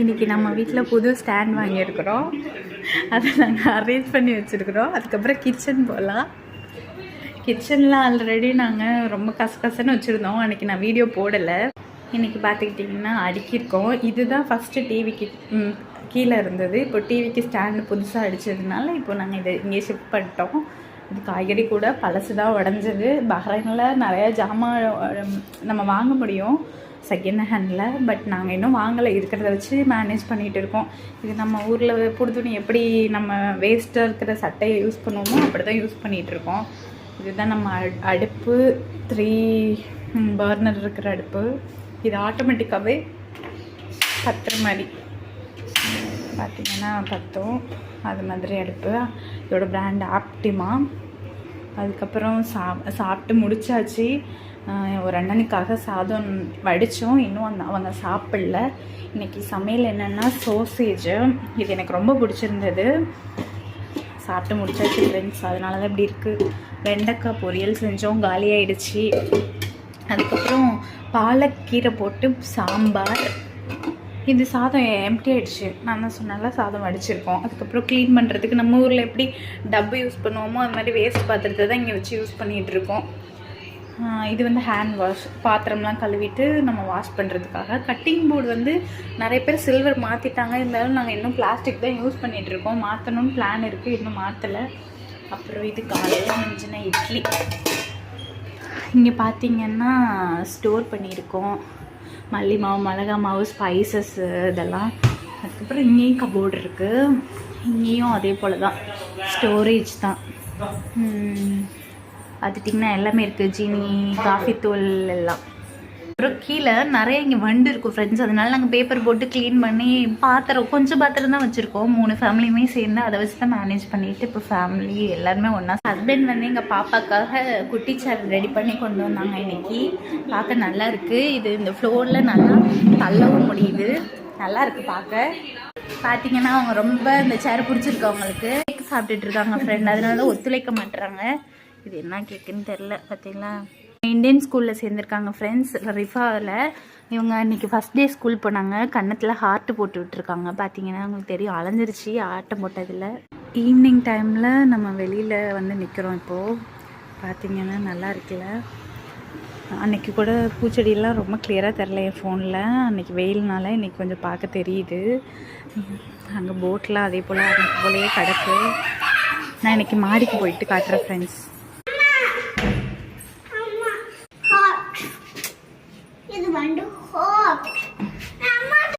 இன்றைக்கி நம்ம வீட்டில் புது ஸ்டாண்ட் வாங்கியிருக்கிறோம். அதை நாங்கள் அரேஞ்ச் பண்ணி வச்சுருக்குறோம். அதுக்கப்புறம் கிச்சன் போகலாம். கிச்சனில் ஆல்ரெடி நாங்கள் ரொம்ப கசகசன்னு வச்சுருந்தோம். அன்றைக்கி நான் வீடியோ போடலை. இன்றைக்கி பார்த்துக்கிட்டிங்கன்னா அடுக்கியிருக்கோம். இதுதான் ஃபஸ்ட்டு டிவிக்கு கீழே இருந்தது. இப்போ டிவிக்கு ஸ்டாண்டு புதுசாக அடித்ததுனால இப்போ நாங்கள் இதை இங்கே ஷிஃப்ட் பண்ணிட்டோம். இது காய்கறி கூட பழசு தான் உடஞ்சது. பஹ்ரைனில் நிறையா ஜாமான் நம்ம வாங்க முடியும் செகண்ட் ஹேண்டில். பட் நாங்கள் இன்னும் வாங்கலை. இருக்கிறத வச்சு மேனேஜ் பண்ணிகிட்டு இருக்கோம். இது நம்ம ஊரில் புது துணி எப்படி நம்ம வேஸ்ட்டாக இருக்கிற சட்டையை யூஸ் பண்ணுவோமோ அப்படி தான் யூஸ் பண்ணிகிட்ருக்கோம். இதுதான் நம்ம அடுப்பு. 3 பர்னர் இருக்கிற அடுப்பு. இது ஆட்டோமேட்டிக்காகவே பத்துற மாதிரி பார்த்திங்கன்னா பத்தும். அது மாதிரி அடுப்பு. இதோட பிராண்ட் ஆப்டிமா. அதுக்கப்புறம் சாப்பிட்டு முடிச்சாச்சு. ஒரு அண்ணனுக்காக சாதம் வடித்தோம். இன்னும் அவங்க சாப்பிடல. இன்றைக்கி சமையல் என்னென்னா சோசேஜு. இது எனக்கு ரொம்ப பிடிச்சிருந்தது. சாப்பிட்டு முடிச்சாச்சு ஃப்ரெண்ட்ஸ். அதனால தான் இப்படி இருக்குது. வெண்டைக்காய் பொரியல் செஞ்சோம், காலியாகிடுச்சு. அதுக்கப்புறம் பாலக்கீரை போட்டு சாம்பார். இது சாதம் எம்டி ஆகிடுச்சு. நான் தான் சொன்னால சாதம் வடிச்சிருக்கோம். அதுக்கப்புறம் க்ளீன் பண்ணுறதுக்கு நம்ம ஊரில் எப்படி டப்பு யூஸ் பண்ணுவோமோ அது மாதிரி வேஸ்ட் பாத்திரத்தை தான் இங்கே வச்சு யூஸ் பண்ணிகிட்ருக்கோம். இது வந்து ஹேண்ட் வாஷ். பாத்திரம்லாம் கழுவிட்டு நம்ம வாஷ் பண்ணுறதுக்காக. கட்டிங் போர்டு நிறைய பேர் சில்வர் மாற்றிட்டாங்க. இருந்தாலும் நாங்கள் இன்னும் பிளாஸ்டிக் தான் யூஸ் பண்ணிகிட்ருக்கோம். மாற்றணும்னு பிளான் இருக்குது, இன்னும் மாற்றலை. அப்புறம் இது காலையில் மிஞ்சின இட்லி. இங்கே பார்த்திங்கன்னா ஸ்டோர் பண்ணியிருக்கோம். மல்லி மாவு, மிளகா மாவு, ஸ்பைசஸ் இதெல்லாம். அதுக்கப்புறம் இங்கேயும் கபோர்டு இருக்குது. இங்கேயும் அதே போல் தான் ஸ்டோரேஜ் தான். பார்த்துட்டிங்கன்னா எல்லாமே இருக்குது. ஜீனி, காஃபி தூள் எல்லாம். அப்புறம் கீழே நிறைய இங்கே வண்டு இருக்கும் ஃப்ரெண்ட்ஸ். அதனால நாங்கள் பேப்பர் போட்டு க்ளீன் பண்ணி கொஞ்சம் பாத்திரம் தான் வச்சுருக்கோம். 3 ஃபேமிலியுமே சேர்ந்து அதை வச்சு தான் மேனேஜ் பண்ணிவிட்டு இப்போ ஃபேமிலி எல்லாருமே ஒன்றா. ஹஸ்பண்ட் எங்கள் பாப்பாக்காக குட்டி சேர் ரெடி பண்ணி கொண்டு வந்தாங்க இன்றைக்கி. பார்க்க நல்லா இருக்குது. இது இந்த ஃப்ளோரில் நல்லா தள்ளவும் முடியுது. நல்லா இருக்குது பார்க்க. பார்த்தீங்கன்னா அவங்க ரொம்ப இந்த சேர் பிடிச்சிருக்கு அவங்களுக்கு. கேக் சாப்பிட்டுட்டு இருக்காங்க ஃப்ரெண்ட். அதனால தான் ஒத்துழைக்க மாட்டுறாங்க. இது என்ன கேக்குன்னு தெரில. பார்த்தீங்களா, இந்தியன் ஸ்கூலில் சேர்ந்துருக்காங்க ஃப்ரெண்ட்ஸ், ரிஃபாவில். இவங்க இன்றைக்கி ஃபஸ்ட் டே ஸ்கூல் போனாங்க. கன்னத்தில் ஹார்ட்டு போட்டு விட்டுருக்காங்க. பார்த்தீங்கன்னா அவங்களுக்கு தெரியும், அலைஞ்சிருச்சு ஆட்டம் போட்டதில். ஈவினிங் டைமில் நம்ம வெளியில் நிற்கிறோம் இப்போது. பார்த்திங்கன்னா நல்லா இருக்குல்ல. அன்றைக்கி கூட பூச்செடியெல்லாம் ரொம்ப கிளியராக தெரில என் ஃபோனில். அன்றைக்கி வெயில்னால இன்றைக்கி கொஞ்சம் பார்க்க தெரியுது. அங்கே போட்டில் அதே போல் அன்றைக்கி போலேயே கிடக்கு. நான் இன்றைக்கி மாடிக்கு போயிட்டு காட்டுறேன் ஃப்ரெண்ட்ஸ்.